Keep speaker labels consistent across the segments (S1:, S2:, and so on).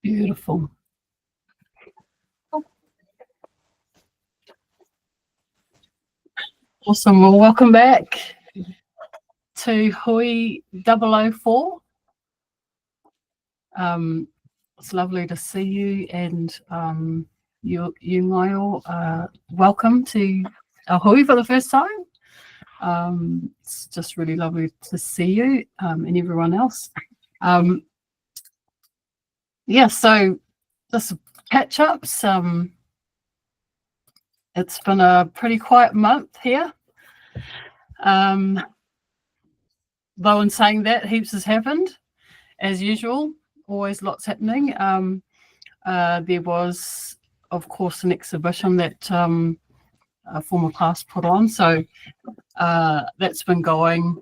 S1: Beautiful. Awesome. Well, welcome back to Hui 004. It's lovely to see you, and you Maio, welcome to our Hui for the first time. It's just really lovely to see you and everyone else. So just catch ups. It's been a pretty quiet month here. Though in saying that, heaps has happened, as usual. Always lots happening. There was, of course, an exhibition that a former class put on. So that's been going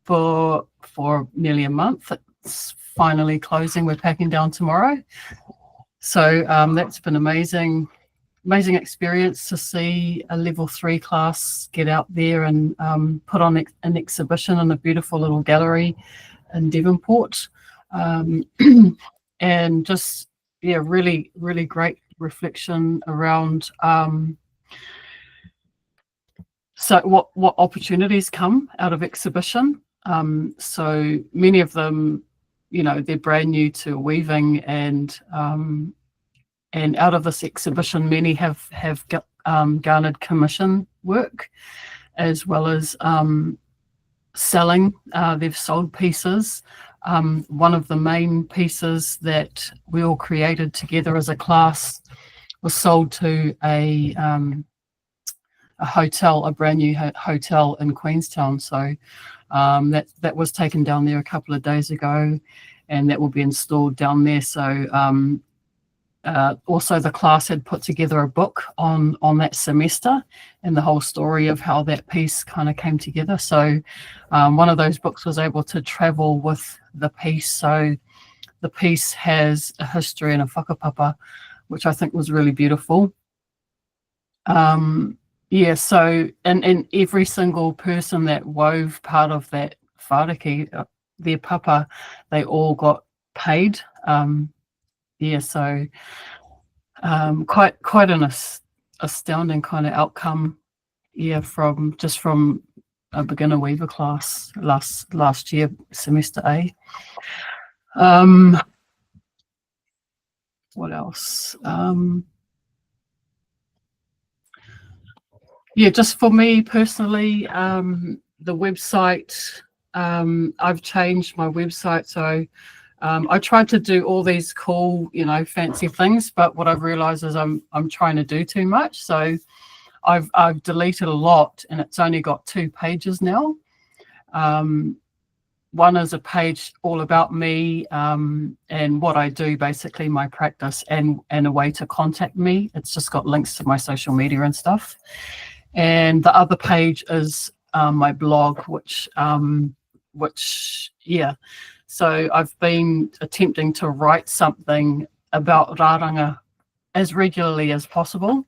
S1: for nearly a month. It's finally closing. We're packing down tomorrow. So that's been amazing experience to see a level 3 class get out there and put on an exhibition in a beautiful little gallery in Devonport. And just, really, really great reflection around so what opportunities come out of exhibition. So many of them, they're brand new to weaving, and out of this exhibition, many have garnered commission work, as well as selling. They've sold pieces. One of the main pieces that we all created together as a class was sold to a hotel, a brand new hotel in Queenstown. So that was taken down there a couple of days ago, and that will be installed down there. So also the class had put together a book on that semester and the whole story of how that piece kind of came together. So one of those books was able to travel with the piece. So the piece has a history and a whakapapa, which I think was really beautiful. So and every single person that wove part of that whāriki, their papa, they all got paid. So quite an astounding kind of outcome, from a beginner weaver class last year, semester A. What else? Just for me personally, the website, I've changed my website. So I tried to do all these cool, fancy things, but what I've realized is I'm trying to do too much. So I've deleted a lot, and it's only got 2 pages now. One is a page all about me and what I do, basically my practice, and a way to contact me. It's just got links to my social media and stuff. And the other page is my blog, which So I've been attempting to write something about rāranga as regularly as possible,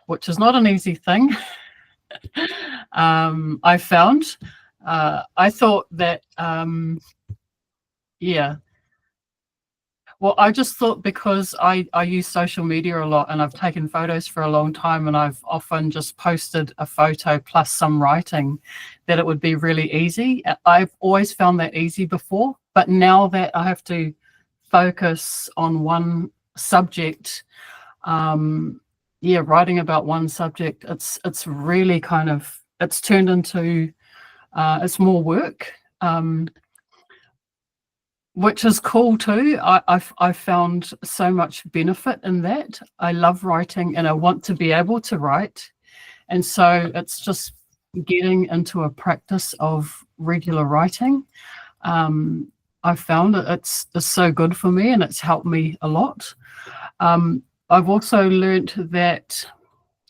S1: which is not an easy thing. I found. I thought that, well, I just thought, because I use social media a lot and I've taken photos for a long time, and I've often just posted a photo plus some writing, that it would be really easy. I've always found that easy before, but now that I have to focus on one subject, writing about one subject, it's really kind of, it's turned into, it's more work. Which is cool too. I found so much benefit in that. I love writing and I want to be able to write. And so it's just getting into a practice of regular writing. I found it's so good for me, and it's helped me a lot. I've also learnt that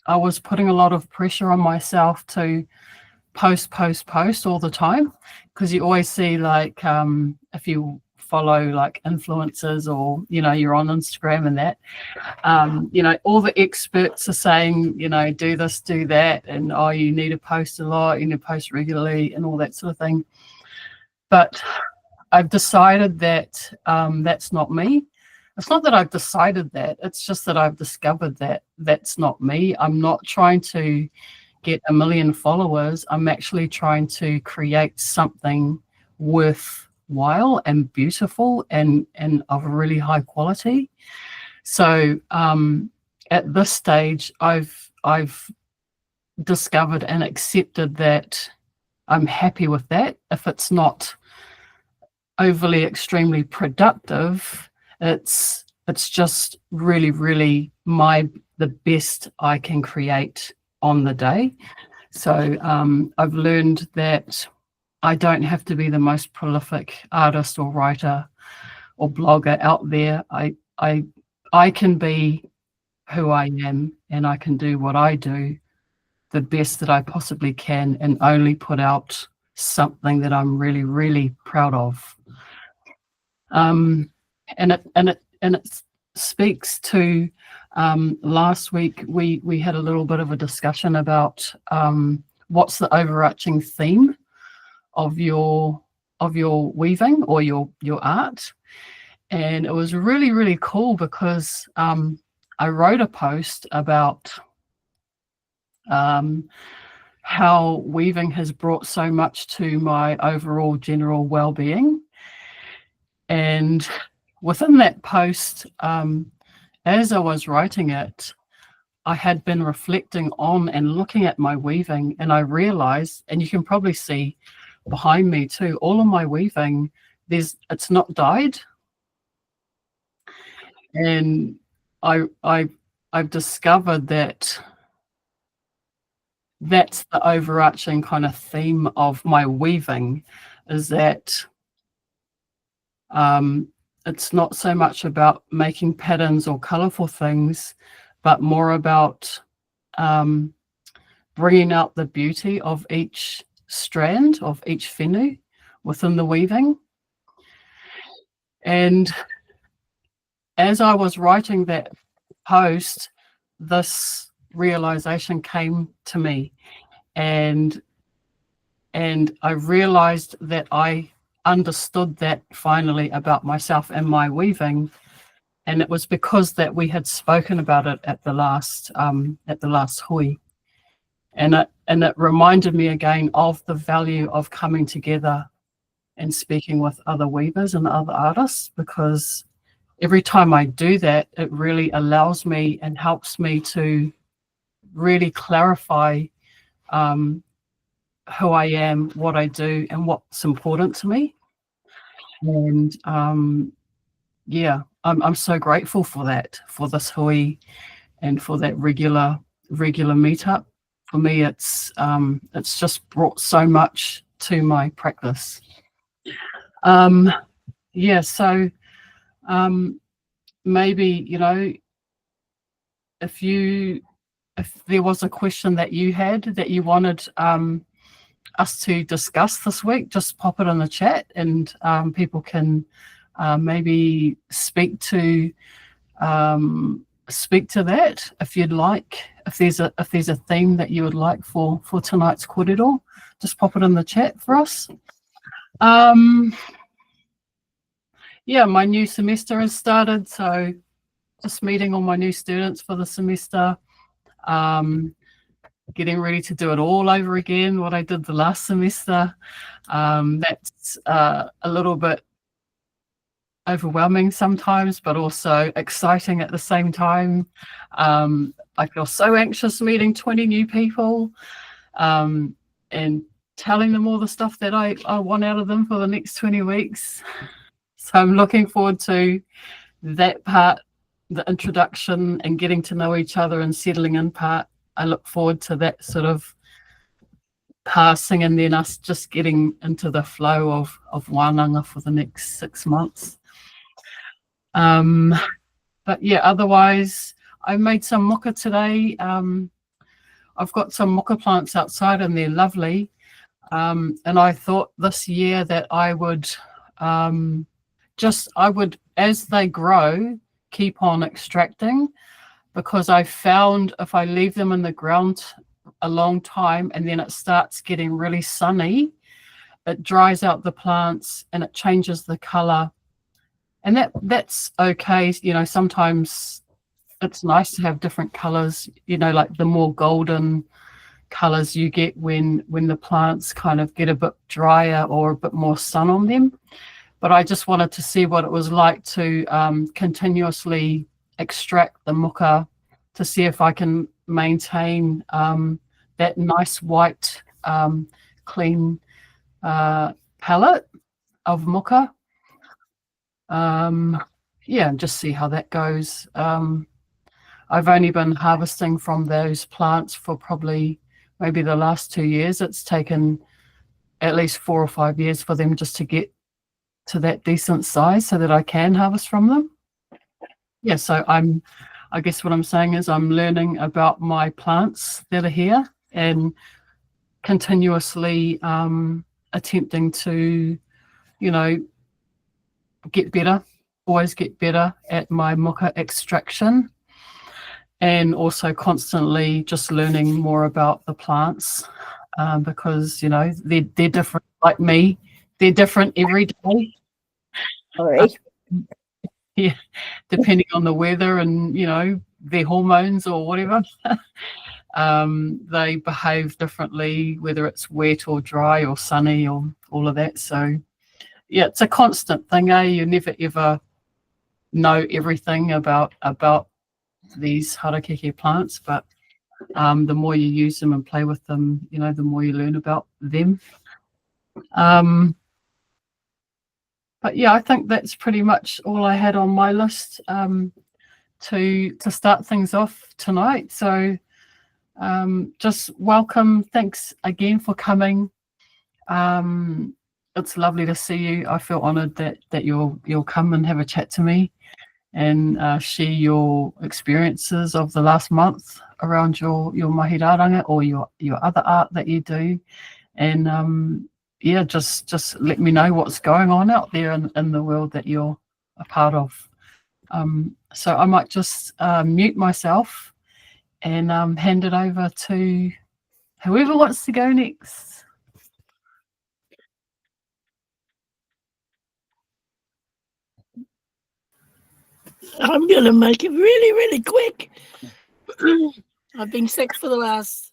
S1: I was putting a lot of pressure on myself to post all the time, because you always see, like, if you follow like influencers, or you're on Instagram and that, all the experts are saying, do this, do that, and you need to post a lot, you need to post regularly, and all that sort of thing. But I've decided that that's not me. it's not that I've decided that, it's just that I've discovered that that's not me. I'm not trying to get 1 million followers. I'm actually trying to create something worthwhile and beautiful and of a really high quality. So at this stage, I've discovered and accepted that I'm happy with that. If it's not overly extremely productive, it's just really, really the best I can create on the day. So I've learned that I don't have to be the most prolific artist or writer or blogger out there. I can be who I am, and I can do what I do the best that I possibly can, and only put out something that I'm really, really proud of. And it speaks to last week we had a little bit of a discussion about what's the overarching theme of your weaving or your art. And it was really, really cool because I wrote a post about how weaving has brought so much to my overall general well-being. And within that post, as I was writing it, I had been reflecting on and looking at my weaving, and I realized, and you can probably see behind me too, all of my weaving, it's not dyed. And I've discovered that that's the overarching kind of theme of my weaving, is that it's not so much about making patterns or colorful things, but more about bringing out the beauty of each strand, of each whenu within the weaving. And as I was writing that post, this realization came to me, and I realized that I understood that finally about myself and my weaving, and it was because that we had spoken about it at the last hui, and it reminded me again of the value of coming together and speaking with other weavers and other artists, because every time I do that, it really allows me and helps me to really clarify who I am, what I do, and what's important to me. And yeah, I'm so grateful for that, for this hui, and for that regular meetup. For me, it's just brought so much to my practice. Yeah, so maybe, you know, if there was a question that you had that you wanted us to discuss this week, just pop it in the chat, and people can maybe speak to that if you'd like. If there's a theme that you would like for tonight's kōrero, just pop it in the chat for us. Yeah, my new semester has started, so just meeting all my new students for the semester. Getting ready to do it all over again, what I did the last semester. That's a little bit overwhelming sometimes, but also exciting at the same time. I feel so anxious meeting 20 new people and telling them all the stuff that I want out of them for the next 20 weeks. So I'm looking forward to that part, the introduction and getting to know each other and settling in part. I look forward to that sort of passing, and then us just getting into the flow of wānanga for the next 6 months. But yeah, otherwise, I made some moka today. I've got some moka plants outside and they're lovely. And I thought this year that I would, as they grow, keep on extracting, because I found if I leave them in the ground a long time and then it starts getting really sunny, it dries out the plants and it changes the color. and that's okay. Sometimes it's nice to have different colors, like the more golden colors you get when the plants kind of get a bit drier or a bit more sun on them. But I just wanted to see what it was like to continuously extract the muka to see if I can maintain that nice white clean palette of muka. And just see how that goes. I've only been harvesting from those plants for probably maybe the last 2 years. It's taken at least 4 or 5 years for them just to get to that decent size so that I can harvest from them. Yeah, so I guess what I'm saying is I'm learning about my plants that are here and continuously attempting to, get better, always get better at my muka extraction, and also constantly just learning more about the plants because, they're different like me. They're different every day.
S2: Sorry.
S1: Yeah, depending on the weather and, their hormones or whatever. They behave differently, whether it's wet or dry or sunny or all of that. So, yeah, it's a constant thing, eh? You never ever know everything about these harakeke plants, but the more you use them and play with them, the more you learn about them. But yeah, I think that's pretty much all I had on my list to start things off tonight. So just welcome. Thanks again for coming. It's lovely to see you. I feel honoured that you'll come and have a chat to me and share your experiences of the last month around your mahiraranga or your other art that you do. And just let me know what's going on out there in the world that you're a part of. So I might just mute myself and hand it over to whoever wants to go next.
S3: I'm going to make it really, really quick. I've been sick for the last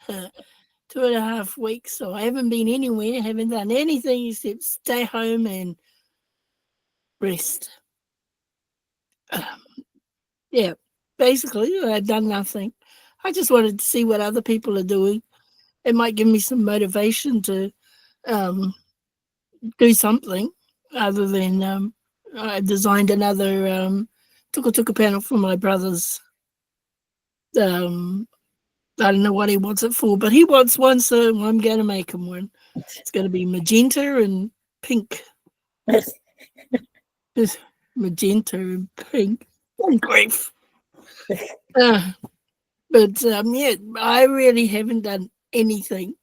S3: 2.5 weeks, so I haven't been anywhere, haven't done anything except stay home and rest. Basically, I've done nothing. I just wanted to see what other people are doing. It might give me some motivation to do something other than I designed another tuka panel for my brother's. I don't know what he wants it for, but he wants one, so I'm going to make him one. It's going to be magenta and pink. Magenta and pink. Oh, grief. But I really haven't done anything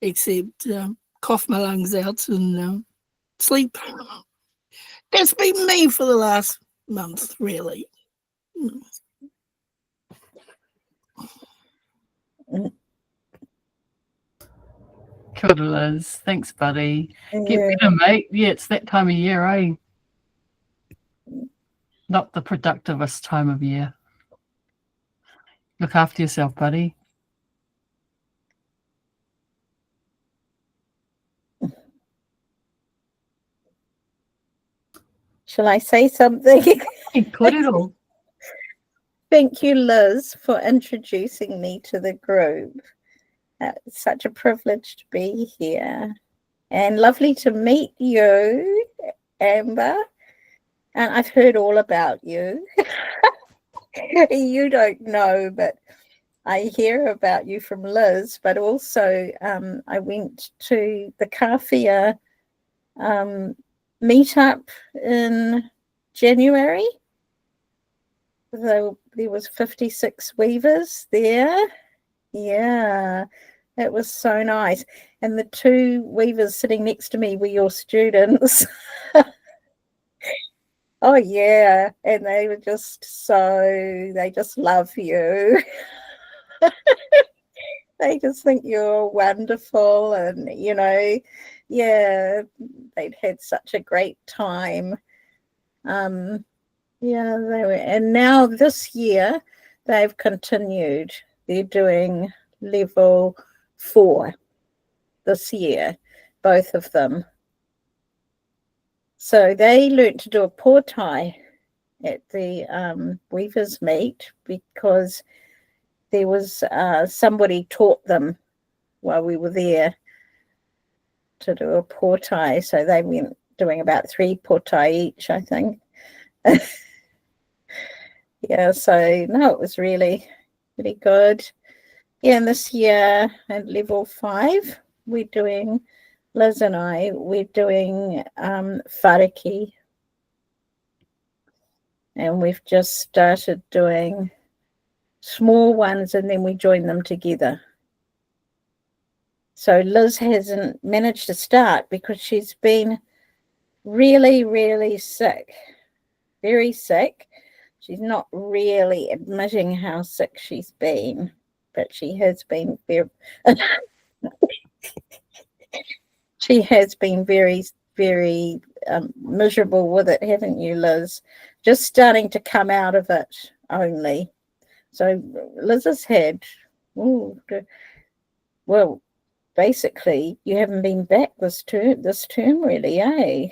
S3: except cough my lungs out and sleep. That's been me for the last month, really.
S1: Good, Liz. Thanks, buddy. Get better, mate. Yeah, it's that time of year, eh? Not the productivest time of year. Look after yourself, buddy.
S2: Shall I say something? Thank you, Liz, for introducing me to the group. It's such a privilege to be here. And lovely to meet you, Amber. And I've heard all about you. You don't know, but I hear about you from Liz. But also I went to the Kawhia meetup in January. There was 56 weavers there. Yeah, it was so nice. And the 2 weavers sitting next to me were your students. Oh, yeah. And they were they just love you. They just think you're wonderful. And, they'd had such a great time. Yeah, they were, and now this year they've continued. They're doing level 4 this year, both of them. So they learnt to do a pōtai at the Weavers Meet because there was somebody taught them while we were there to do a pōtai. So they went doing about 3 pōtai each, I think. Yeah, so no, it was really, really good. Yeah, and this year at level 5, we're doing, Liz and I, we're doing whareki. And we've just started doing small ones and then we join them together. So Liz hasn't managed to start because she's been really, really sick, very sick. She's not really admitting how sick she's been, but she has been very, she has been very, very miserable with it, haven't you, Liz? Just starting to come out of it only. So Liz has had, well, basically, you haven't been back this term really, eh?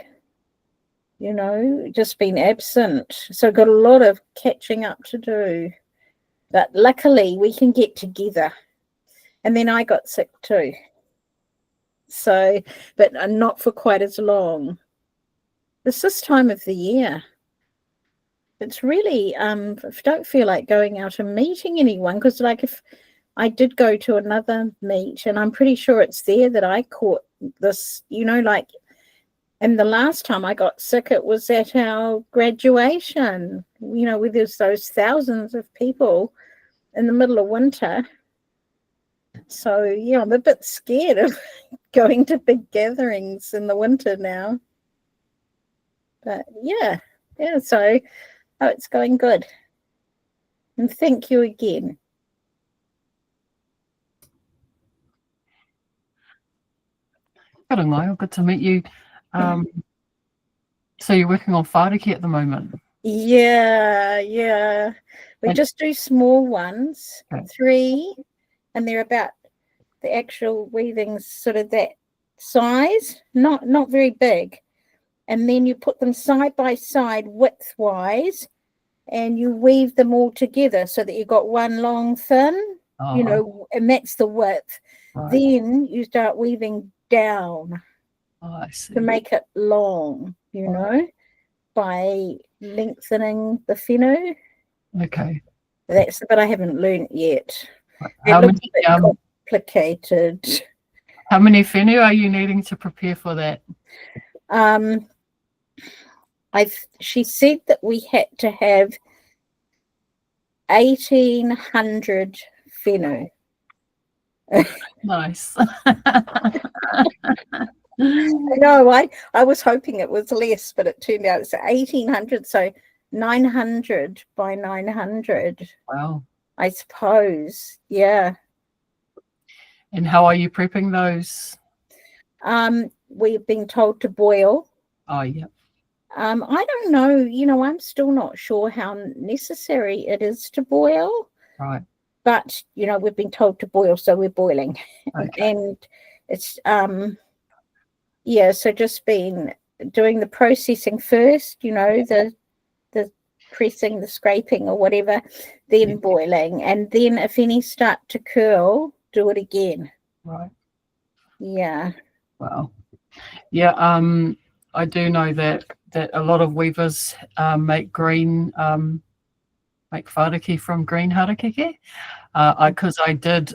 S2: You know, just been absent. So got a lot of catching up to do. But luckily we can get together. And then I got sick too. So, but not for quite as long. It's this time of the year. It's really, don't feel like going out and meeting anyone, because like if I did go to another meet, and I'm pretty sure it's there that I caught this, you know, like, and the last time I got sick, it was at our graduation, you know, where there's those thousands of people in the middle of winter. So, yeah, I'm a bit scared of going to big gatherings in the winter now. But yeah, so it's going good. And thank you again.
S1: Kairaranga, good to meet you. So you're working on whareki at the moment?
S2: Yeah. We just do small ones, 3, and they're about the actual weavings sort of that size, not very big. And then you put them side by side width-wise, and you weave them all together so that you've got one long thin, you know, and that's the width. Right. Then you start weaving down to make it long, you know, by lengthening the whenua.
S1: Okay.
S2: That's the bit I haven't learnt yet.
S1: How many,
S2: complicated.
S1: How many whenua are you needing to prepare for that?
S2: She said that we had to have 1,800 whenua.
S1: Nice.
S2: No, I was hoping it was less, but it turned out it's 1,800, so 900 by 900.
S1: Wow.
S2: I suppose, yeah.
S1: And how are you prepping those?
S2: We've been told to boil.
S1: Oh, yeah.
S2: I don't know, you know, I'm still not sure how necessary it is to boil.
S1: Right.
S2: But, you know, we've been told to boil, so we're boiling.
S1: Okay.
S2: And it's, yeah, so just been doing the processing first, you know, the pressing, the scraping or whatever, then boiling. And then if any start to curl, do it again.
S1: Right.
S2: Yeah.
S1: Wow. Yeah, I do know that a lot of weavers make whareki from green harakeke. Because I did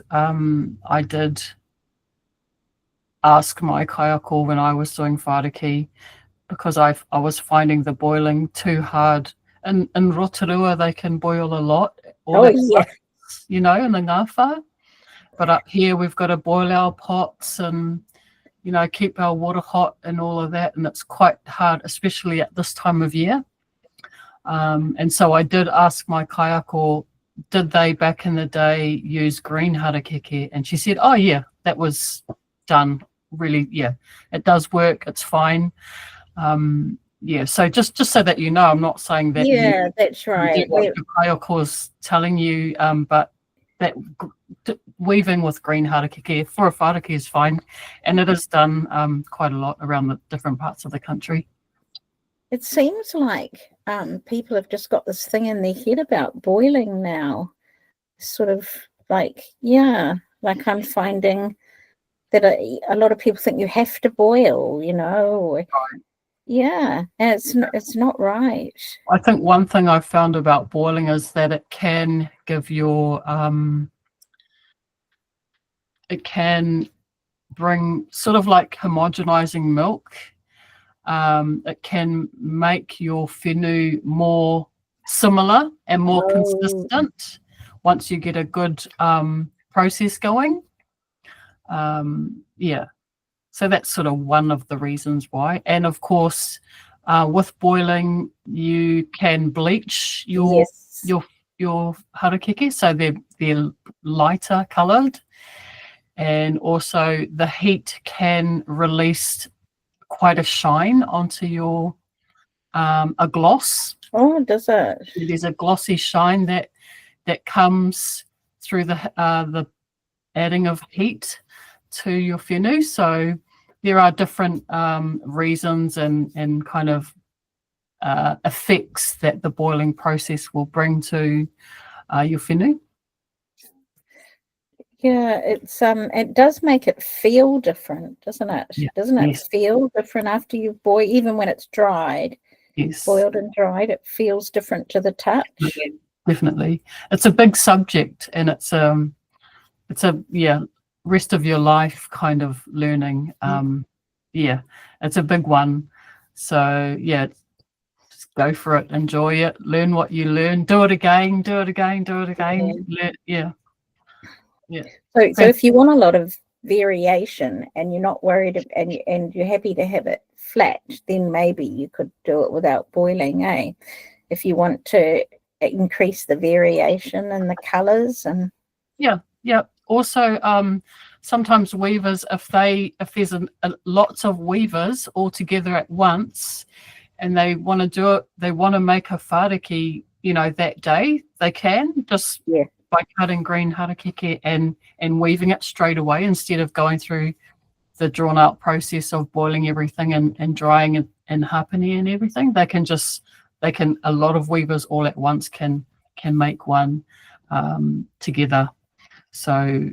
S1: ask my kaiako when I was doing whareki, because I was finding the boiling too hard. In Rotorua, they can boil a lot.
S2: Yeah.
S1: You know, in the ngāwha. But up here, we've got to boil our pots and, you know, keep our water hot and all of that. And it's quite hard, especially at this time of year. And so I did ask my kaiako, did they back in the day use green harakeke? And she said, oh, yeah, that was done. Really, yeah, it does work. It's fine. yeah, so just so that you know, I'm not saying that
S2: Yeah, that's
S1: you do
S2: right.
S1: what your kaioko's telling you, but that weaving with green harakeke for a whāraki is fine, and it is done quite a lot around the different parts of the country.
S2: It seems like people have just got this thing in their head about boiling now. Sort of like, yeah, like I'm finding that a lot of people think you have to boil, you know.
S1: Right.
S2: Yeah, and it's not right.
S1: I think one thing I've found about boiling is that it can give your it can bring sort of like homogenizing milk. It can make your whenua more similar and more consistent once you get a good process going. Yeah, so that's sort of one of the reasons why. And of course, with boiling, you can bleach your harakeke, so they're lighter coloured, and also the heat can release quite a shine onto your a gloss.
S2: Oh, does it?
S1: There's a glossy shine that comes through the adding of heat to your whenua. So there are different reasons and kind of effects that the boiling process will bring to your whenua.
S2: Yeah, it does make it feel different, doesn't it?
S1: Yeah.
S2: Doesn't it
S1: Yes.
S2: feel different after you boil, even when it's dried,
S1: Yes,
S2: boiled and dried, it feels different to the touch.
S1: definitely. It's a big subject, and it's a rest of your life kind of learning. Yeah, it's a big one. So yeah, just go for it, enjoy it, learn what you learn, do it again, do it again, do it again. Yeah.
S2: So if you want a lot of variation and you're not worried and you're happy to have it flat, then maybe you could do it without boiling, eh? If you want to increase the variation in the colours and
S1: Yeah. Also, sometimes weavers, if there's lots of weavers all together at once, and they want to do it, they want to make a whāraki, that day, they can just by cutting green harakeke and weaving it straight away instead of going through the drawn out process of boiling everything and drying and happening and everything. A lot of weavers all at once can make one together. So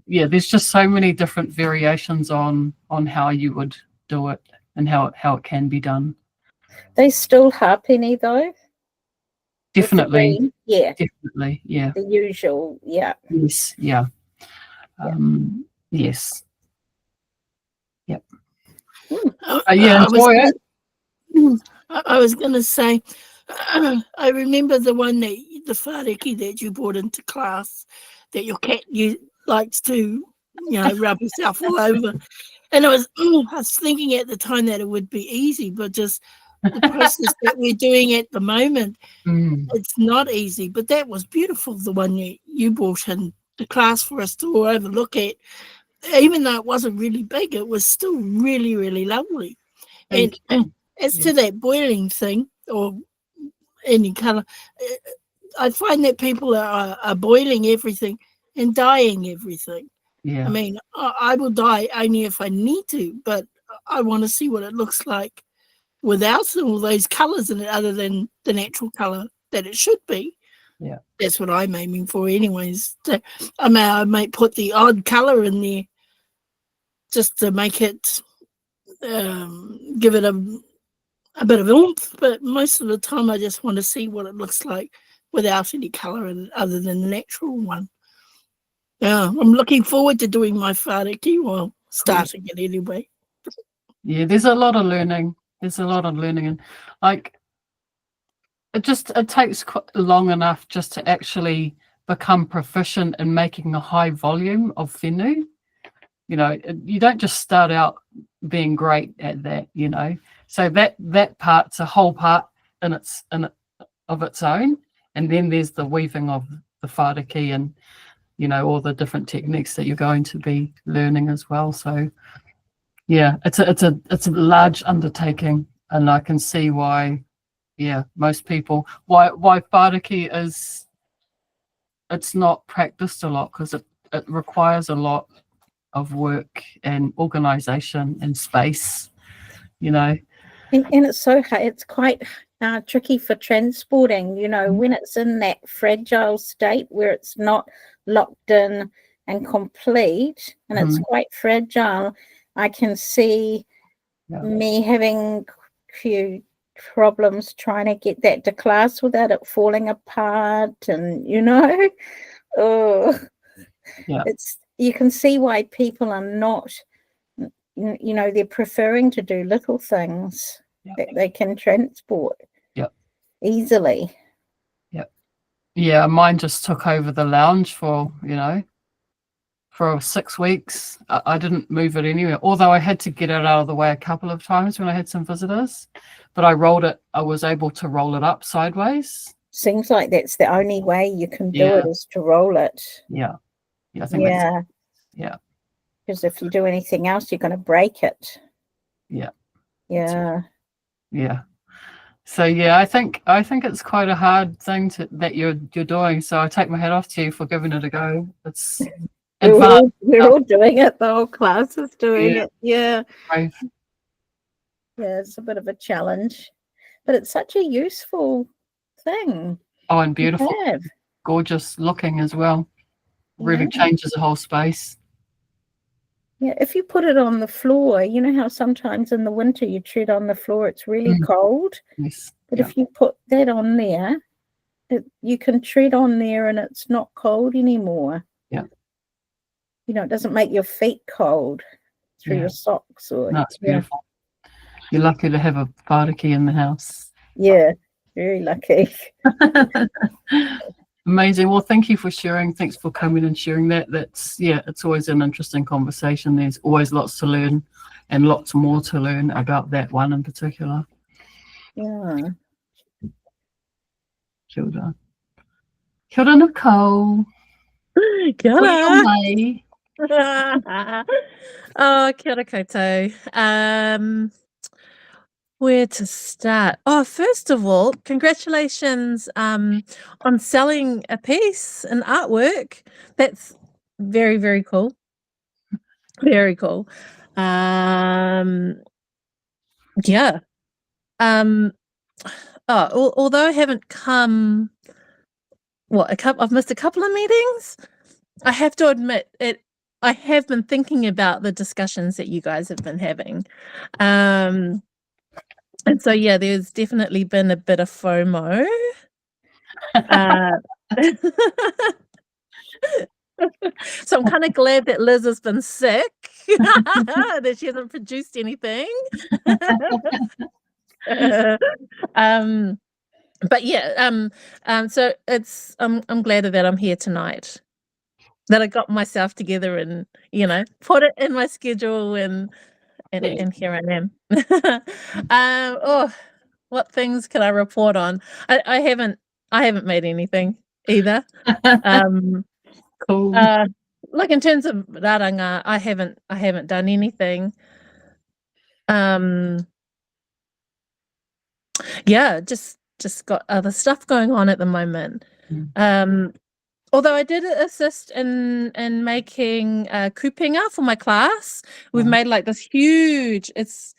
S1: there's just so many different variations on how you would do it and how it can be done.
S2: they still halfpenny though.
S1: Definitely.
S2: Yeah.
S1: Definitely. Yeah.
S2: The usual, yeah.
S1: Yes. Yeah. Yes. Yep. Enjoy it.
S3: I was going to say, I remember the one the whāraki that you brought into class that your cat likes to, rub herself all over. And I was thinking at the time that it would be easy, but just the process that we're doing at the moment, it's not easy. But that was beautiful, the one you brought in the class for us to all overlook at. Even though it wasn't really big, it was still really, really lovely. And as to that boiling thing or any colour, I find that people are boiling everything and dyeing everything.
S1: Yeah.
S3: I mean, I will dye only if I need to, but I want to see what it looks like without all those colours in it other than the natural colour that it should be.
S1: Yeah.
S3: That's what I'm aiming for anyways. I might put the odd colour in there just to make it, give it a bit of oomph, but most of the time I just want to see what it looks like without any colour in it other than the natural one. Yeah, I'm looking forward to doing my whāraki, well, starting it anyway.
S1: Yeah, there's a lot of learning. And like it takes quite long enough just to actually become proficient in making a high volume of whenua. You don't just start out being great at that, So that part's a whole part of its own, and then there's the weaving of the whāraki and all the different techniques that you're going to be learning as well. So Yeah, it's a large undertaking, and I can see why. Yeah, most people why whānaki is, it's not practiced a lot because it requires a lot of work and organization and space. You know.
S2: And it's so hard, it's quite tricky for transporting, you know, when it's in that fragile state where it's not locked in and complete, and it's quite fragile. I can see me having few problems trying to get that to class without it falling apart, and it's, you can see why people are not, they're preferring to do little things that they can transport easily.
S1: Yeah, mine just took over the lounge for 6 weeks. I didn't move it anywhere, although I had to get it out of the way a couple of times when I had some visitors. But I was able to roll it up sideways.
S2: Seems like that's the only way you can do it, is to roll it.
S1: Yeah, I think that's,
S2: because if you do anything else, you're going to break it.
S1: Yeah. So I think it's quite a hard thing that you're doing. So I take my hat off to you for giving it a go. It's
S2: we're all doing it. The whole class is doing it. Yeah, it's a bit of a challenge, but it's such a useful thing.
S1: Oh, and beautiful, gorgeous looking as well. Really changes the whole space.
S2: Yeah, if you put it on the floor, you know how sometimes in the winter you tread on the floor, it's really cold.
S1: Yes.
S2: But if you put that on there, you can tread on there and it's not cold anymore.
S1: Yeah.
S2: It doesn't make your feet cold through your socks.
S1: That's beautiful. You're lucky to have a whānaki in the house.
S2: Yeah, very lucky.
S1: Amazing. Well, thank you for sharing. Thanks for coming and sharing that. It's always an interesting conversation. There's always lots to learn and lots more to learn about that one in particular.
S2: Yeah.
S1: Kia ora. Kia ora, Nicole.
S4: Kia ora.
S1: Mai.
S4: Oh, kia ora koutou. Where to start? Oh, first of all, congratulations on selling a piece, an artwork. That's very, very cool. Very cool. Yeah. Although I haven't come, I've missed a couple of meetings. I have to admit I have been thinking about the discussions that you guys have been having. And so, there's definitely been a bit of FOMO. So I'm kind of glad that Liz has been sick, that she hasn't produced anything. So it's I'm glad that I'm here tonight, that I got myself together and put it in my schedule and here I am. What things can I report on? I haven't made anything either.
S1: Cool.
S4: Like in terms of raranga, I haven't done anything. Just got other stuff going on at the moment. Although I did assist in making kupinga for my class. We've made like this huge, it's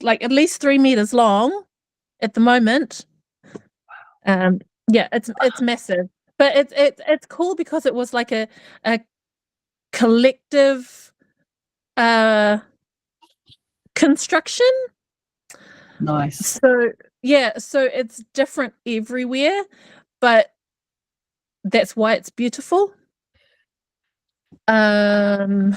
S4: like at least 3 meters long at the moment. It's massive, but it's cool because it was like a collective construction.
S1: Nice.
S4: So it's different everywhere, but that's why it's beautiful. I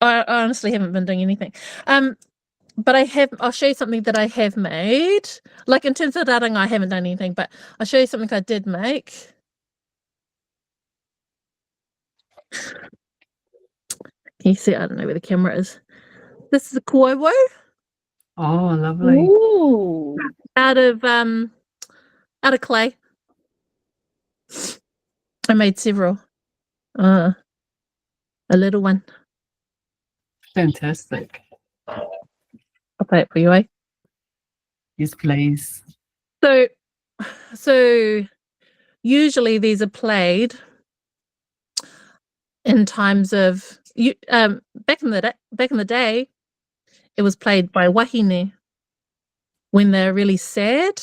S4: honestly haven't been doing anything. But I'll show you something that I have made. Like in terms of raranga, I haven't done anything, but I'll show you something I did make. Can you see? I don't know where the camera is. This is a kaiwhatu.
S1: Oh, lovely.
S2: Ooh.
S4: Out of clay. I made several. A little one.
S1: Fantastic.
S4: I'll play it for you, eh?
S1: Yes, please.
S4: So usually these are played in times of back in the day, it was played by wahine when they're really sad.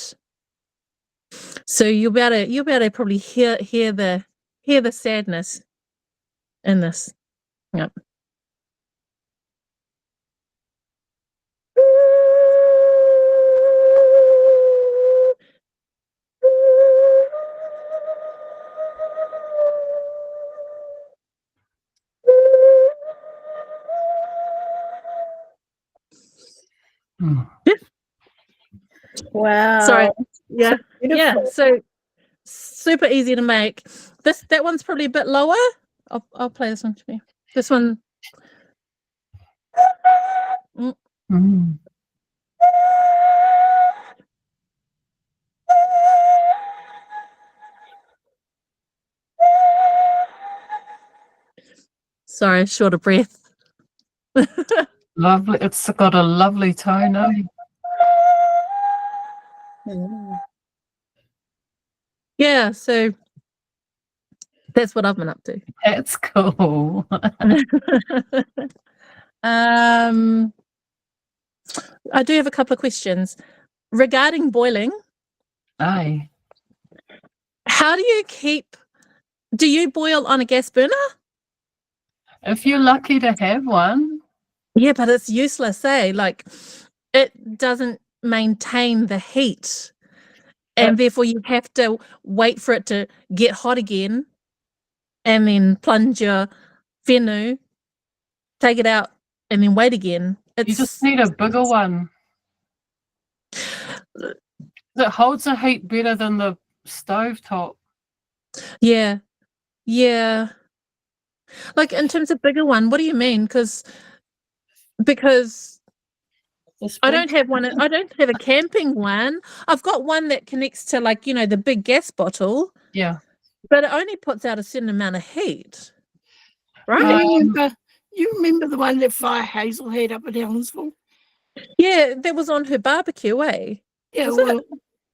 S4: So you'll be able to probably hear the sadness in this. Yep.
S1: Mm.
S2: Wow.
S4: Sorry. Yeah.
S2: Beautiful.
S4: Yeah. So super easy to make. That one's probably a bit lower. I'll play this one to you. This one.
S1: Mm.
S4: Sorry, short of breath.
S1: Lovely. It's got a lovely tone, eh?
S2: Mm.
S4: Yeah, so that's what I've been up to.
S1: That's cool.
S4: I do have a couple of questions regarding boiling.
S1: Aye.
S4: How do you boil on a gas burner?
S1: If you're lucky to have one.
S4: Yeah, but it's useless, eh? Like, it doesn't maintain the heat, and therefore you have to wait for it to get hot again, and then plunge your whenua, take it out, and then wait again.
S1: You just need a bigger one. It holds the heat better than the stovetop.
S4: Yeah. Like, in terms of bigger one, what do you mean? Because I don't have one. I don't have a camping one. I've got one that connects to, like, the big gas bottle.
S1: Yeah.
S4: But it only puts out a certain amount of heat, right?
S3: You remember the one that Fire Hazel had up at Helensville?
S4: Yeah, that was on her barbecue, eh?
S3: Yeah,
S4: Was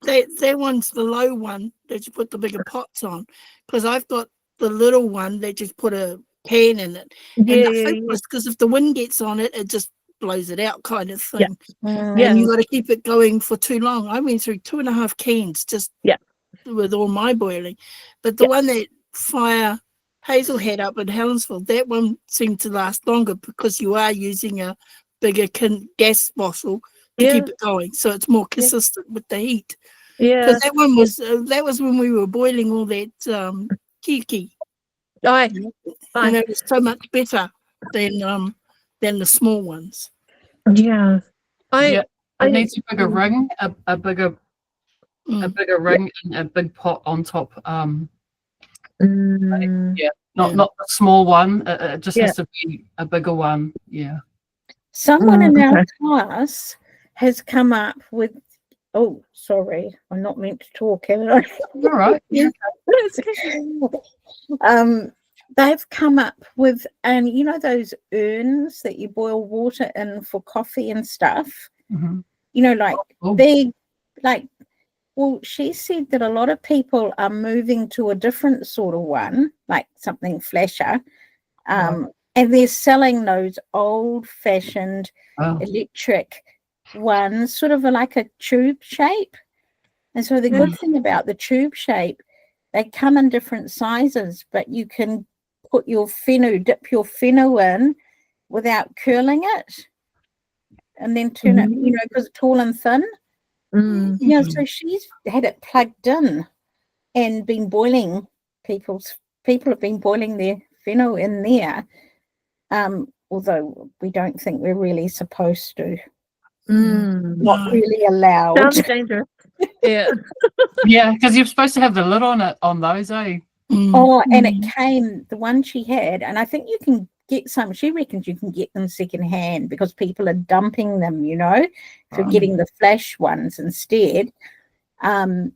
S3: that one's the low one that you put the bigger pots on. Because I've got the little one that just put a pan in it.
S4: Yeah,
S3: And the thing was, because if the wind gets on it, it just blows it out, kind of thing.
S4: Yeah.
S3: And you got to keep it going for too long. I went through 2.5 cans just with all my boiling. But the one that Fire Hazel had up in Helensville, that one seemed to last longer because you are using a bigger gas bottle to keep it going, so it's more consistent with the heat.
S4: Yeah.
S3: Because that was when we were boiling all that kiki.
S4: Aye.
S3: And it was so much better than the small ones.
S4: Yeah.
S1: It needs a bigger ring, a bigger ring, and a big pot on top. Not the small one. It just has to be a bigger one. Yeah.
S2: Someone in our class has come up with. Oh, sorry, I'm not meant to talk, am I?
S1: All right. Yeah.
S2: They've come up with, and those urns that you boil water in for coffee and stuff.
S1: Mm-hmm.
S2: Like big, like. Well, she said that a lot of people are moving to a different sort of one, like something flasher, and they're selling those old-fashioned electric ones, sort of like a tube shape. And so the good thing about the tube shape, they come in different sizes, but you can put your dip your whenua in without curling it, and then turn it, because it's tall and thin. So she's had it plugged in and been boiling. People have been boiling their whenua in there, although we don't think we're really supposed to. Not really allowed.
S4: Sounds dangerous. Yeah.
S1: Yeah, because you're supposed to have the lid on it on those, eh?
S2: And it came, the one she had, and I think you can get some. She reckons you can get them secondhand because people are dumping them, for getting the flash ones instead. She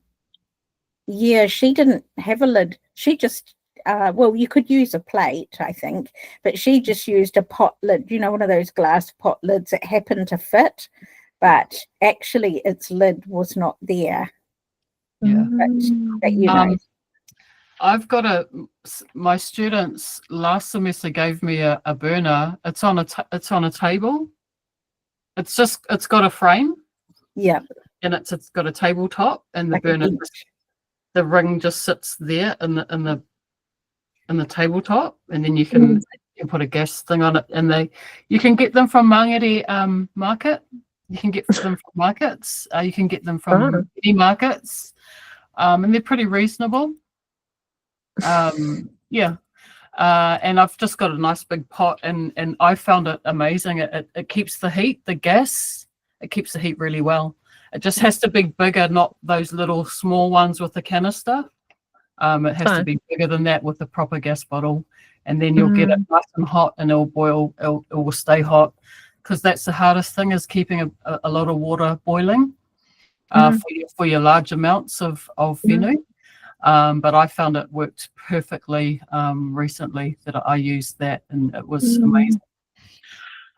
S2: didn't have a lid. She just well, you could use a plate, I think, but she just used a pot lid, one of those glass pot lids that happened to fit, but actually its lid was not there.
S1: Yeah.
S2: But
S1: I've got my students last semester gave me a burner. It's on a table. It's got a frame.
S2: Yeah.
S1: And it's got a tabletop, and the
S2: Like a
S1: burner,
S2: bench.
S1: the ring just sits there in the tabletop, and then you can put a gas thing on it, and you can get them from Mangere market. You can get them from markets. You can get them from any markets, and they're pretty reasonable. Yeah. And I've just got a nice big pot, and I found it amazing. It keeps the heat, the gas. It keeps the heat really well. It just has to be bigger, not those little small ones with the canister. It has to be bigger than that with the proper gas bottle, and then you'll get it nice and hot, and it'll boil. It will stay hot, because that's the hardest thing, is keeping a lot of water boiling for your large amounts of whenua. But I found it worked perfectly recently that I used that, and it was amazing.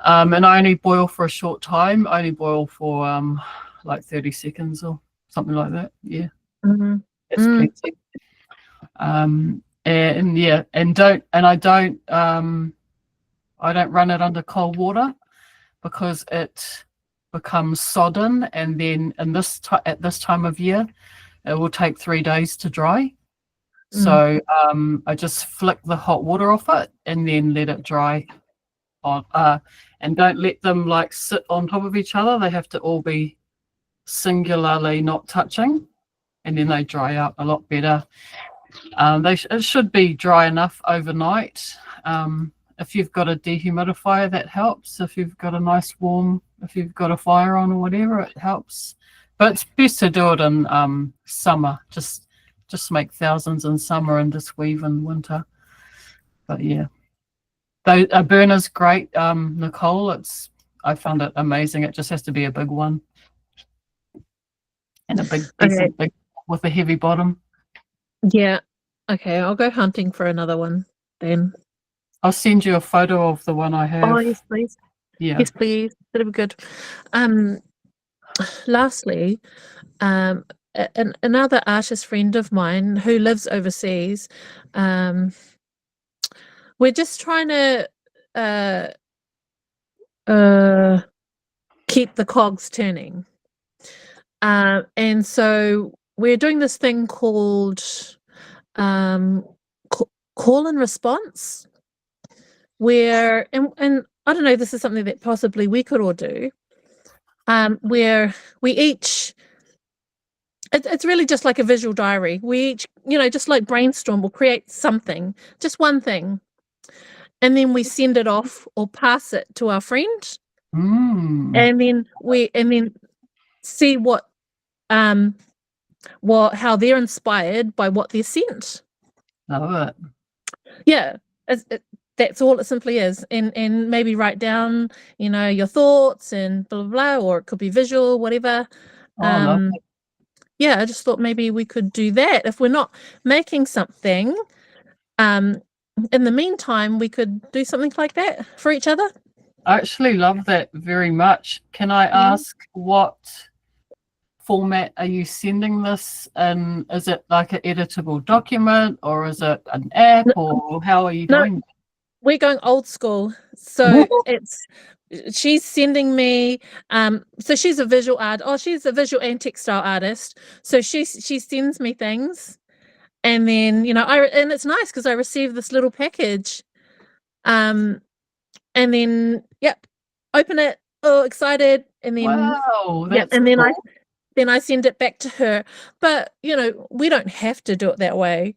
S1: And I only boil for a short time. I only boil for like 30 seconds or something like that. Yeah. That's plenty. I don't run it under cold water, because it becomes sodden, and then at this time of year it will take 3 days to dry. So I just flick the hot water off it and then let it dry on, and don't let them like sit on top of each other. They have to all be singularly not touching, and then they dry out a lot better. It should be dry enough overnight. If you've got a dehumidifier, that helps. If you've got if you've got a fire on or whatever, it helps. But it's best to do it in summer. Just make thousands in summer and just weave in winter. But yeah, a burner's great, Nicole. I found it amazing. It just has to be a big one, and a decent big with a heavy bottom.
S4: Yeah. Okay, I'll go hunting for another one then.
S1: I'll send you a photo of the one I have.
S4: Oh, yes, please.
S1: Yeah.
S4: Yes, please. That'll be good. Lastly, another artist friend of mine who lives overseas, we're just trying to keep the cogs turning. And so we're doing this thing called call and response, where, and I don't know, this is something that possibly we could all do, where we each, it's really just like a visual diary. We each, just like brainstorm or create something, just one thing, and then we send it off or pass it to our friend, and then see how they're inspired by what they're sent.
S1: Love it.
S4: Yeah, that's all it simply is, and maybe write down, your thoughts and blah blah blah, or it could be visual, whatever. Yeah, I just thought maybe we could do that if we're not making something. In the meantime, we could do something like that for each other.
S1: I actually love that very much. Can I ask what format are you sending this in? Is it like an editable document, or is it an app, or how are you doing?
S4: We're going old school. So she's sending me, so she's a visual she's a visual and textile artist. So she sends me things, and then, and it's nice because I receive this little package, and then, open it, excited, and then, and then cool. Then I send it back to her. But, we don't have to do it that way.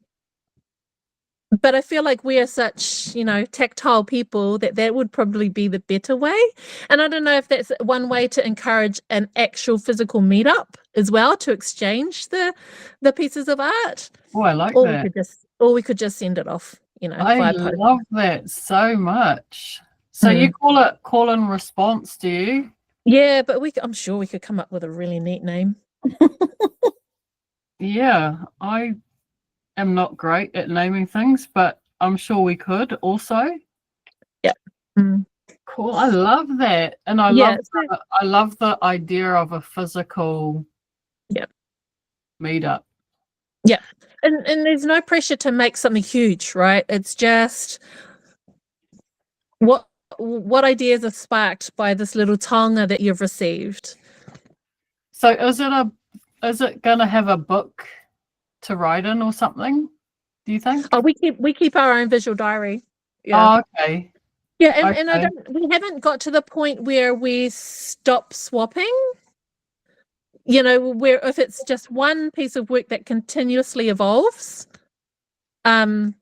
S4: But I feel like we are such, tactile people that would probably be the better way. And I don't know if that's one way to encourage an actual physical meetup as well, to exchange the pieces of art.
S1: Oh, I like that.
S4: We could just send it off,
S1: I love that so much. So you call it call and response, do you?
S4: Yeah, but I'm sure we could come up with a really neat name.
S1: Yeah, am not great at naming things, but I'm sure we could also.
S4: Yeah. Mm.
S1: Cool. I love that. And I
S4: Yeah,
S1: love the idea of a physical meetup.
S4: Yeah. And there's no pressure to make something huge, right? It's just what ideas are sparked by this little taonga that you've received.
S1: So is it gonna have a book to write in or something? Do you think?
S4: Oh, we keep our own visual diary. Yeah.
S1: Oh, okay.
S4: Yeah, and
S1: Okay.
S4: we haven't got to the point where we stop swapping. You know, where if it's just one piece of work that continuously evolves, I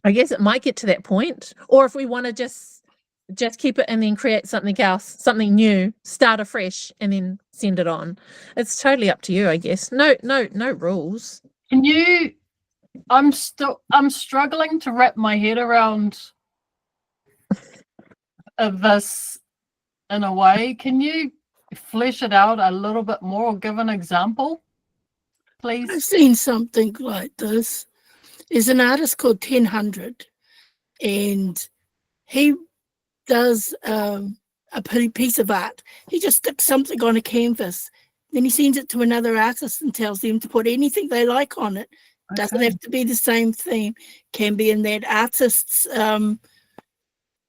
S4: guess it might get to that point. Or if we want to just keep it and then create something else, something new, start afresh and then send it on. It's totally up to you, I guess. No rules.
S1: I'm struggling to wrap my head around this in a way. Can you flesh it out a little bit more or give an example, please?
S3: I've seen something like this. There's an artist called 1000, and he does a piece of art. He just sticks something on a canvas, then he sends it to another artist and tells them to put anything they like on it. Doesn't have to be the same theme, can be in that artist's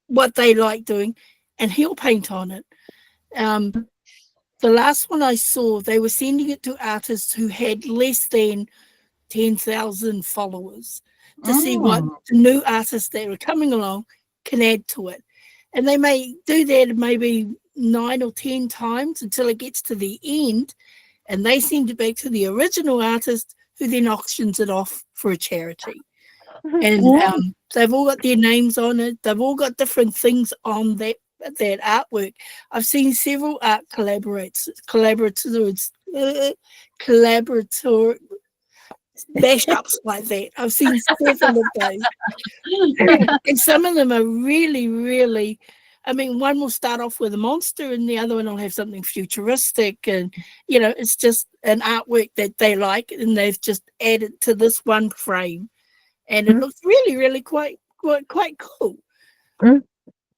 S3: what they like doing, and he'll paint on it. The last one I saw, they were sending it to artists who had less than 10,000 followers to see what the new artists that are coming along can add to it. And they may do that maybe 9 or 10 times until it gets to the end, and they send it back to the original artist, who then auctions it off for a charity. And they've all got their names on it. They've all got different things on that artwork. I've seen several art collaborators mashups like that. I've seen several of those. And some of them are really, really, I mean, one will start off with a monster and the other one will have something futuristic, and you know, it's just an artwork that they like and they've just added to this one frame, and it looks really, really quite cool.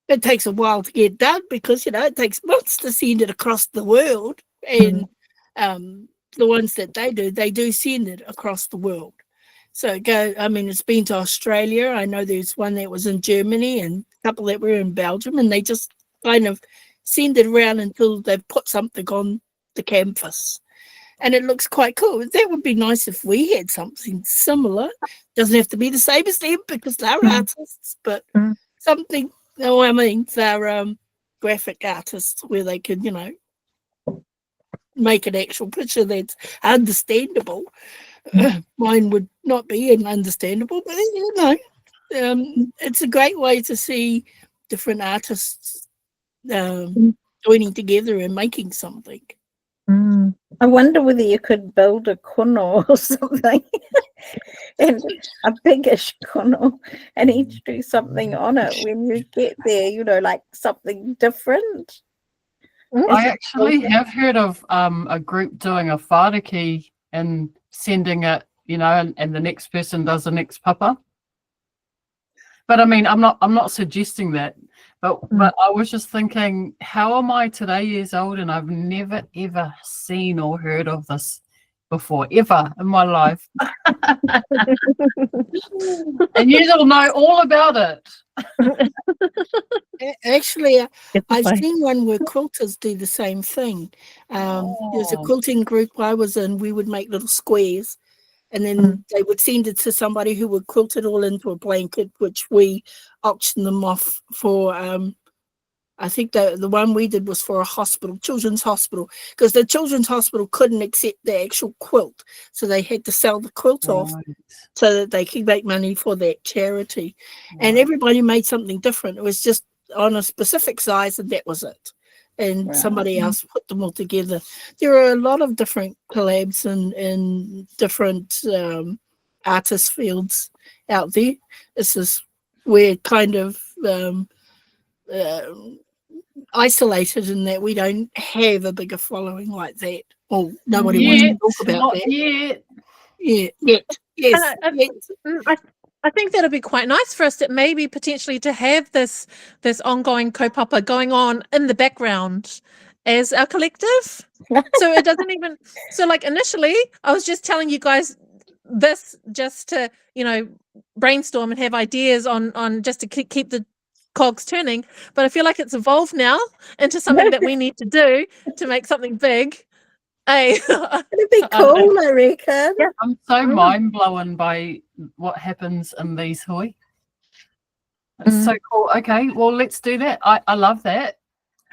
S3: It takes a while to get done because, you know, it takes months to send it across the world, and the ones that they do send it across the world. So it's been to Australia. I know there's one that was in Germany and a couple that were in Belgium, and they just kind of send it around until they've put something on the canvas. And it looks quite cool. That would be nice if we had something similar. Doesn't have to be the same as them because they're artists, but something, they're graphic artists where they could, you know, make an actual picture that's understandable. Mine would not be understandable, but you know, it's a great way to see different artists joining together and making something.
S2: I wonder whether you could build a kono or something, and a biggish kono, and each do something on it when you get there, you know, like something different.
S1: I actually have heard of a group doing a whāriki and sending it, you know, and the next person does the next papa. But I mean, I'm not suggesting that. But I was just thinking, how am I today years old and I've never ever seen or heard of this before, ever in my life. And you all know all about it.
S3: Actually, I've seen one where quilters do the same thing. There's a quilting group I was in. We would make little squares, and then they would send it to somebody who would quilt it all into a blanket, which we auctioned them off for. I think the one we did was for a hospital, children's hospital, because the children's hospital couldn't accept the actual quilt, so they had to sell the quilt off so that they could make money for that charity. And everybody made something different. It was just on a specific size, and that was it. And somebody else put them all together. There are a lot of different collabs in different artist fields out there. This is we're kind of isolated in that we don't have a bigger following like that. Well, nobody wants to talk about that. Yeah. Yes.
S4: Uh, uh,
S3: Yes.
S4: I think that'd be quite nice for us to maybe potentially to have this ongoing kaupapa going on in the background as our collective. So it doesn't even, so like initially I was just telling you guys this just to, brainstorm and have ideas on just to keep the cogs turning, but I feel like it's evolved now into something that we need to do to make something big. Hey.
S2: It'd be cool, I reckon.
S4: Yeah.
S1: I'm so mind blown by what happens in these hui. It's so cool. Okay, well, let's do that. I love that.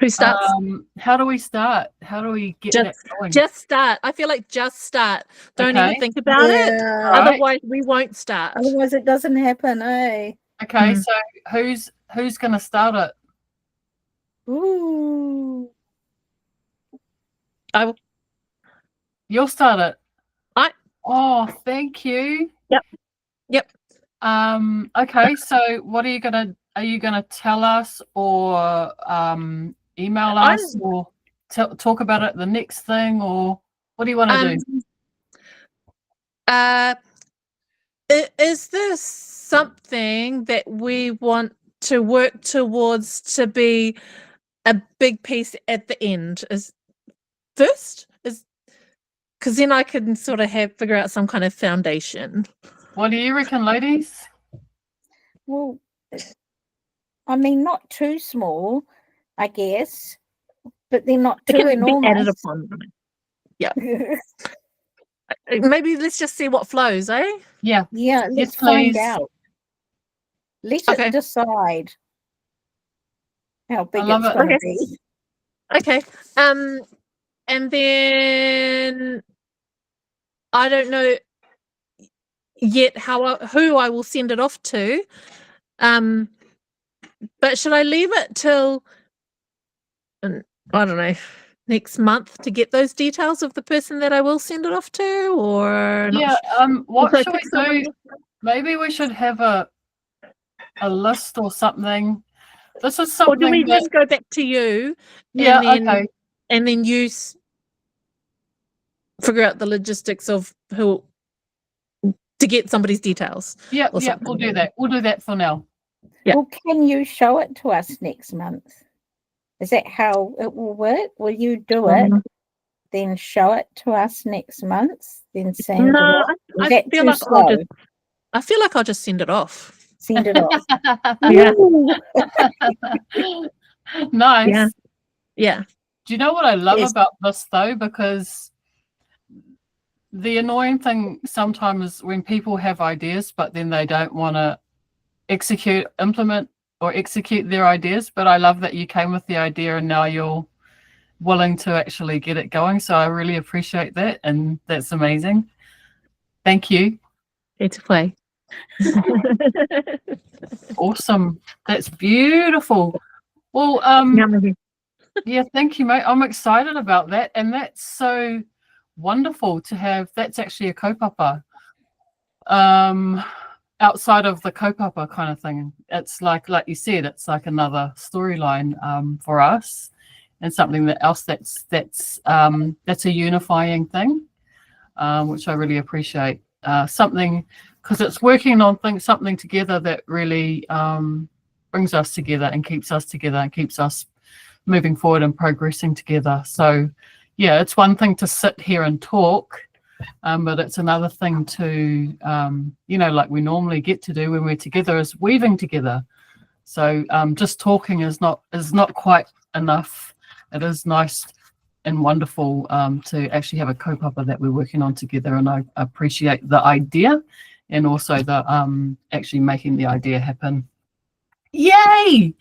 S4: Who starts?
S1: How do we start? How do we get that going?
S4: Just start. I feel like just start. Don't even
S1: Okay.
S4: think about it.
S2: Yeah.
S1: Right.
S4: Otherwise, we won't start.
S2: Otherwise, it doesn't happen, eh?
S1: Okay, so who's gonna start it?
S2: Ooh.
S4: I will.
S1: You'll start it. Oh, thank you.
S4: Yep.
S1: Okay, so what are you gonna tell us or email us or talk about it the next thing, or what do you want to do?
S4: Is this something that we want to work towards to be a big piece at the end? Is because then I can sort of figure out some kind of foundation.
S1: What do you reckon, ladies?
S2: Well, I mean, not too small, I guess, but they're not
S4: It
S2: too
S4: can be added
S2: enormous.
S4: upon. Yeah. Maybe let's just see what flows, eh?
S1: Yeah.
S2: Yeah, let's
S1: Yes,
S2: find
S1: please.
S2: out. Let
S4: Okay.
S2: it decide how big
S1: love
S2: it's
S1: it.
S2: going to
S4: Okay.
S2: be.
S4: Okay. And then I don't know yet who I will send it off to. But should I leave it till I don't know, next month to get those details of the person that I will send it off to, or not?
S1: Yeah. What
S4: Should I
S1: should we
S4: pick someone
S1: do?
S4: else?
S1: Maybe we should have a list or something. This is
S4: Or do we
S1: something that.
S4: just go back to you?
S1: Yeah.
S4: And then,
S1: Okay.
S4: and then you figure out the logistics of who to get somebody's details.
S1: Yeah.
S4: or
S1: Yeah.
S4: something.
S1: We'll do that. We'll do that for now.
S4: Yeah.
S2: Well, can you show it to us next month? Is that how it will work? Will you do it, then show it to us next month, then send it off? Is that
S4: feel
S2: too
S4: like
S2: slow?
S4: I feel like I'll just send it off.
S2: Send it off.
S4: Yeah.
S2: Ooh.
S1: Nice.
S4: Yeah. Yeah.
S1: Do you know what I love
S4: Yes.
S1: about this though? Because the annoying thing sometimes is when people have ideas, but then they don't want to implement or execute their ideas. But I love that you came with the idea and now you're willing to actually get it going. So I really appreciate that. And that's amazing. Thank you.
S4: Here to play.
S1: Awesome. That's beautiful. Well, yeah, thank you, mate. I'm excited about that. And that's so wonderful to have. That's actually a kaupapa. Outside of the kaupapa kind of thing. It's like you said, it's like another storyline for us, and something that's a unifying thing, which I really appreciate. Something because it's working on something together that really brings us together and keeps us together and keeps us moving forward and progressing together. So yeah, it's one thing to sit here and talk, but it's another thing to like we normally get to do when we're together, is weaving together. So just talking is not quite enough. It is nice and wonderful to actually have a kaupapa that we're working on together, and I appreciate the idea and also the actually making the idea happen. Yay!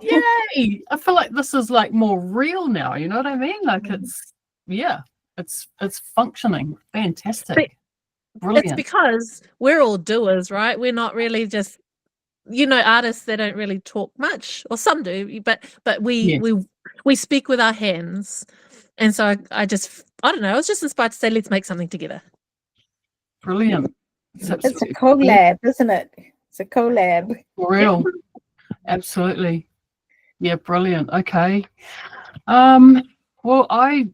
S1: Yay! I feel like this is like more real now, you know what I mean? Like it's functioning. Fantastic. Brilliant.
S4: It's because we're all doers, right? We're not really just artists. They don't really talk much, or some do, but we speak with our hands. And so I don't know, I was just inspired to say, let's make something together.
S1: Brilliant.
S2: It's a collab, isn't it? It's a collab.
S1: For real. Absolutely. Yeah, brilliant. Okay. Well, I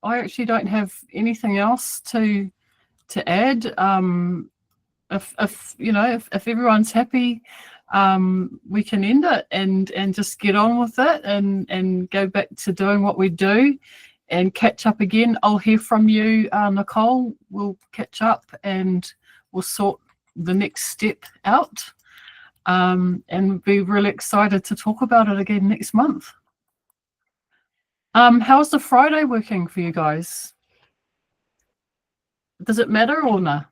S1: actually don't have anything else to to add. If you know, if everyone's happy, we can end it and just get on with it and go back to doing what we do and catch up again. I'll hear from you, Nicole. We'll catch up and we'll sort the next step out, and be really excited to talk about it again next month. How's the Friday working for you guys? Does it matter or not?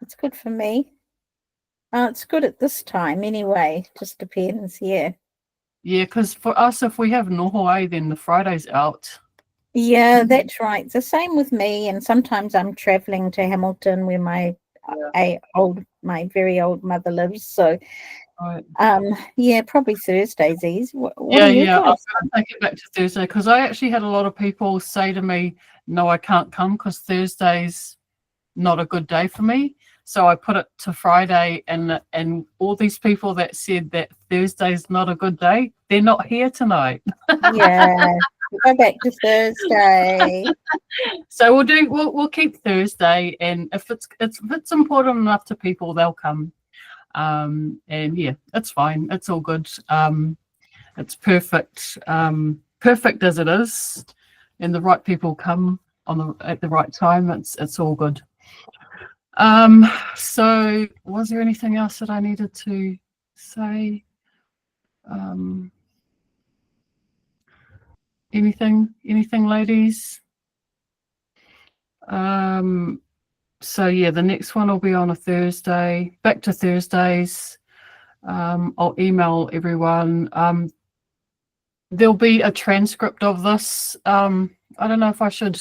S2: It's good for me. It's good at this time anyway. Just depends, yeah.
S1: Yeah, because for us, if we have noho, then the Friday's out.
S2: Yeah, that's right. It's the same with me. And sometimes I'm traveling to Hamilton where my very old mother lives. So
S1: Right.
S2: yeah, probably Thursdays. What
S1: Yeah,
S2: are you
S1: yeah. I'm
S2: guys?
S1: going to take it back to Thursday because I actually had a lot of people say to me, "No, I can't come because Thursday's not a good day for me." So I put it to Friday, and all these people that said that Thursday's not a good day, they're not here tonight.
S2: Yeah, go back to Thursday.
S1: So we'll keep Thursday, and if it's important enough to people, they'll come. And yeah, it's fine. It's all good. It's perfect. Perfect as it is, and the right people come at the right time. It's all good. So was there anything else that I needed to say? Anything, ladies? So yeah, the next one will be on a Thursday. Back to Thursdays. I'll email everyone. There'll be a transcript of this. I don't know if I should.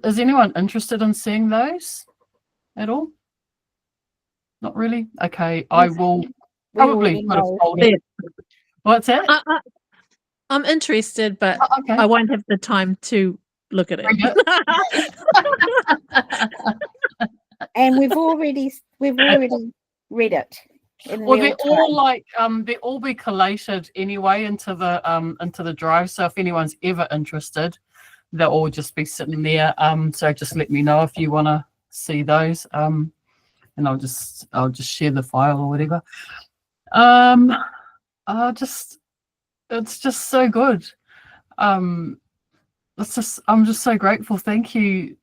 S1: Is anyone interested in seeing those at all? Not really. Okay, I will probably put a folder. What's that?
S4: I'm interested, but
S1: Okay.
S4: I won't have the time to look at it.
S2: And we've already read it.
S1: Well, they're all be collated anyway into the drive. So if anyone's ever interested, they'll all just be sitting there. So just let me know if you want to see those. And I'll just share the file or whatever. It's just so good. I'm just so grateful. Thank you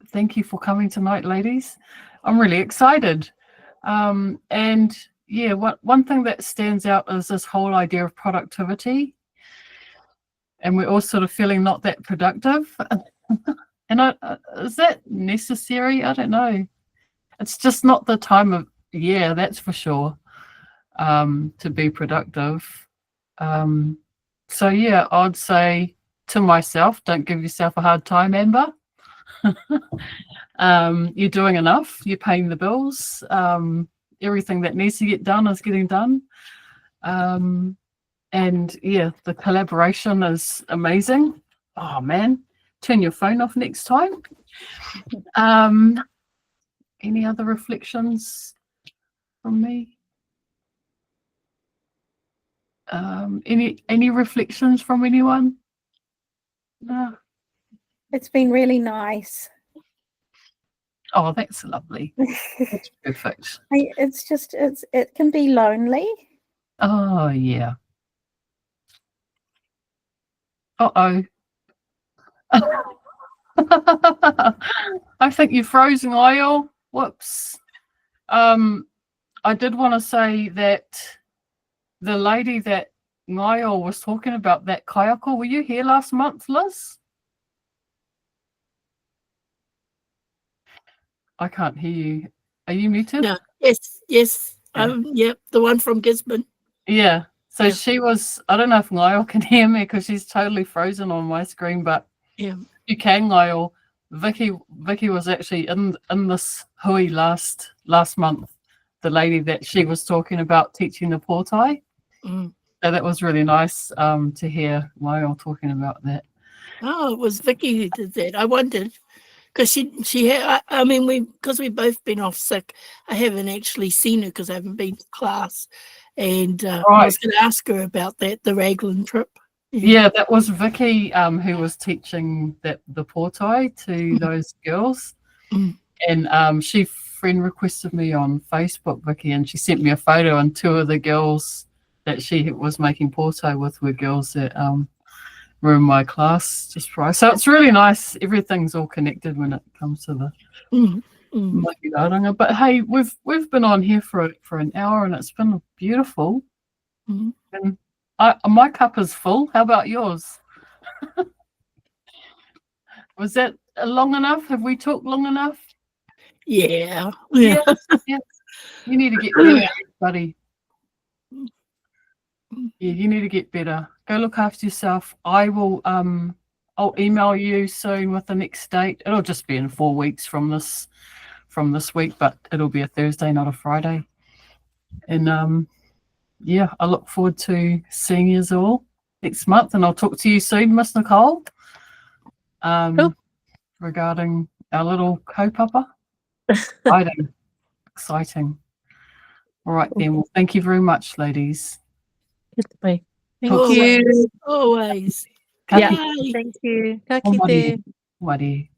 S1: for coming tonight, ladies. I'm really excited. And yeah, one thing that stands out is this whole idea of productivity, and we're all sort of feeling not that productive. And is that necessary? I don't know. It's just not the time of year, that's for sure, to be productive. So yeah, I'd say to myself, don't give yourself a hard time, Amber. You're doing enough. You're paying the bills. Everything that needs to get done is getting done. And yeah, the collaboration is amazing. Oh man, turn your phone off next time. Any other reflections from me? Any reflections from anyone? No.
S2: It's been really nice.
S1: Oh, that's lovely. That's perfect.
S2: It can be lonely.
S1: Oh yeah. Uh-oh. I think you're frozen, Lyle. Whoops. I did want to say that the lady that Niall was talking about, that kayako, were you here last month, Liz? I can't hear you. Are you muted?
S3: No. Yes.
S1: Yeah.
S3: Yep, the one from Gisborne.
S1: Yeah. So
S3: Yeah.
S1: she was, I don't know if Niall can hear me because she's totally frozen on my screen, but
S3: Yeah.
S1: you can, Niall. Vicky was actually in this hui last month, the lady that she was talking about teaching the pōtai.
S3: Mm.
S1: So that was really nice to hear Niall talking about that.
S3: Oh, it was Vicky who did that. I wondered because she had. I mean, because we've both been off sick. I haven't actually seen her because I haven't been to class, and I was going to ask her about that, the Raglan trip.
S1: Yeah, that was Vicky who was teaching the pōtai to those girls. And she friend requested me on Facebook, Vicky, and she sent me a photo, and two of the girls that she was making porto with were girls that were in my class just prior. So it's really nice. Everything's all connected when it comes to the Kairaranga. But hey, we've been on here for an hour, and it's been beautiful. And my cup is full. How about yours? Was that long enough? Have we talked long enough?
S3: Yeah.
S1: Yes. You need to get better, buddy. Yeah, you need to get better. Go look after yourself. I'll email you soon with the next date. It'll just be in 4 weeks from this week, but it'll be a Thursday, not a Friday. And I look forward to seeing you all next month, and I'll talk to you soon, Miss Nicole.
S4: Cool.
S1: Regarding our little kaupapa. Exciting. All right then. Well, thank you very much, ladies.
S4: Goodbye. Thank
S1: Talk
S4: you.
S3: Always.
S4: Yeah,
S3: Bye.
S4: thank you. Ka kite.
S1: Wadi.